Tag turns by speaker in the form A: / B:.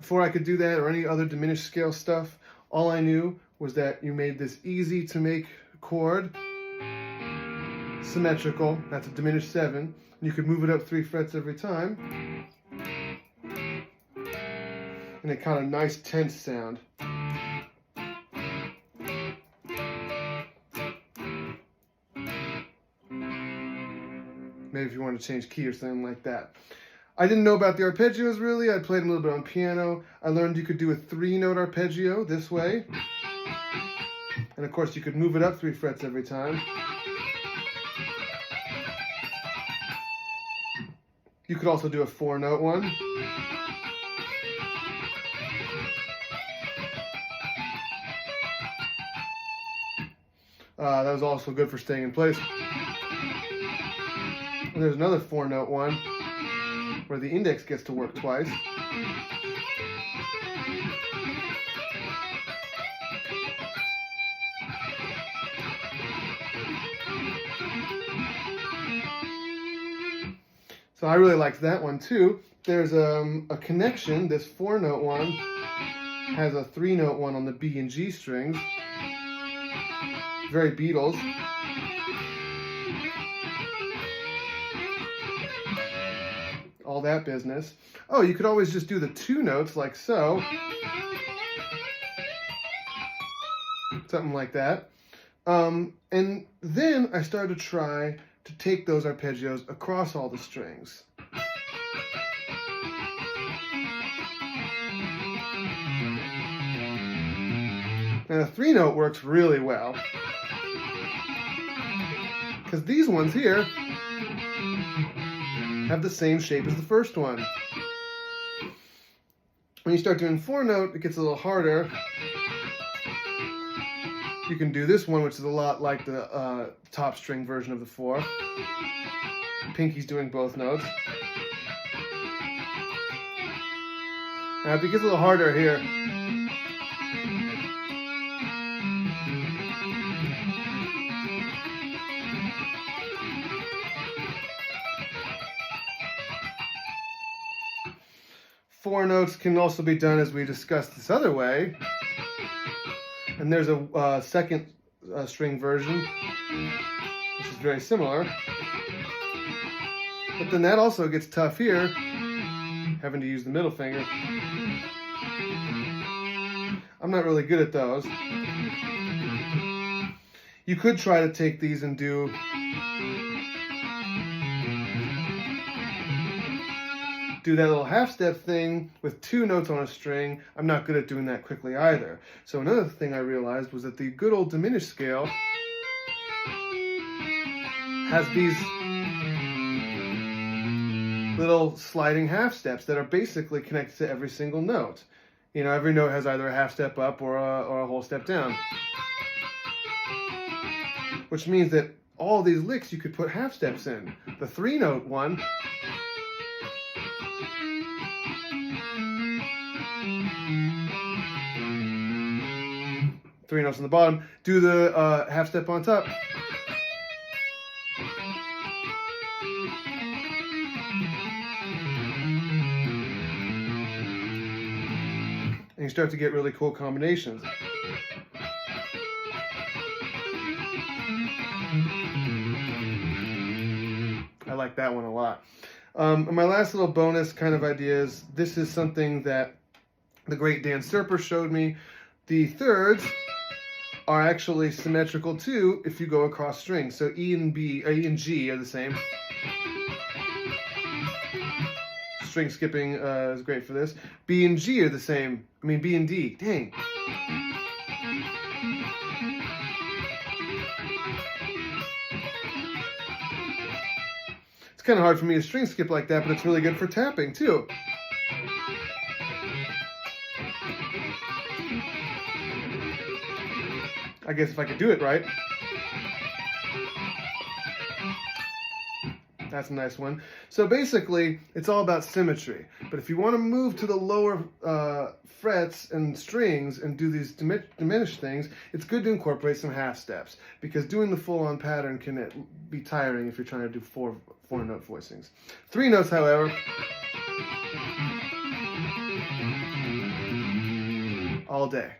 A: before I could do that or any other diminished scale stuff, all I knew was that you made this easy to make chord symmetrical. That's a diminished 7. And you could move it up 3 frets every time. And a kind of nice tense sound. Maybe if you want to change key or something like that. I didn't know about the arpeggios really. I played a little bit on piano. I learned you could do a 3-note arpeggio this way. And of course you could move it up 3 frets every time. You could also do a 4-note one. That was also good for staying in place. And there's another 4-note one where the index gets to work twice. So I really liked that one too. There's a connection. This 4-note one has a 3-note one on the B and G strings. Very Beatles. All that business. Oh, you could always just do the 2 notes like so. Something like that. And then I started to try to take those arpeggios across all the strings. And a 3-note works really well. Because these ones here have the same shape as the first one. When you start doing 4-note, it gets a little harder. You can do this one, which is a lot like the top string version of the 4. Pinky's doing both notes. Now it gets a little harder here. Four notes can also be done as we discussed this other way. And there's a second string version, which is very similar. But then that also gets tough here, having to use the middle finger. I'm not really good at those. You could try to take these and do that little half-step thing with 2 notes on a string. I'm not good at doing that quickly either. So another thing I realized was that the good old diminished scale has these little sliding half steps that are basically connected to every single note. You know, every note has either a half step up or a whole step down. Which means that all these licks you could put half steps in. The 3-note one three notes on the bottom, do the half step on top. And you start to get really cool combinations. I like that one a lot. And my last little bonus kind of idea is, this is something that the great Dan Serper showed me. The thirds are actually symmetrical too if you go across strings. So E and G are the same. String skipping is great for this. B and G are the same. I mean B and D. Dang. It's kind of hard for me to string skip like that, but it's really good for tapping too. I guess if I could do it right. That's a nice one. So basically, it's all about symmetry. But if you want to move to the lower frets and strings and do these diminished things, it's good to incorporate some half steps, because doing the full-on pattern can be tiring if you're trying to do four-note voicings. 3 notes, however, all day.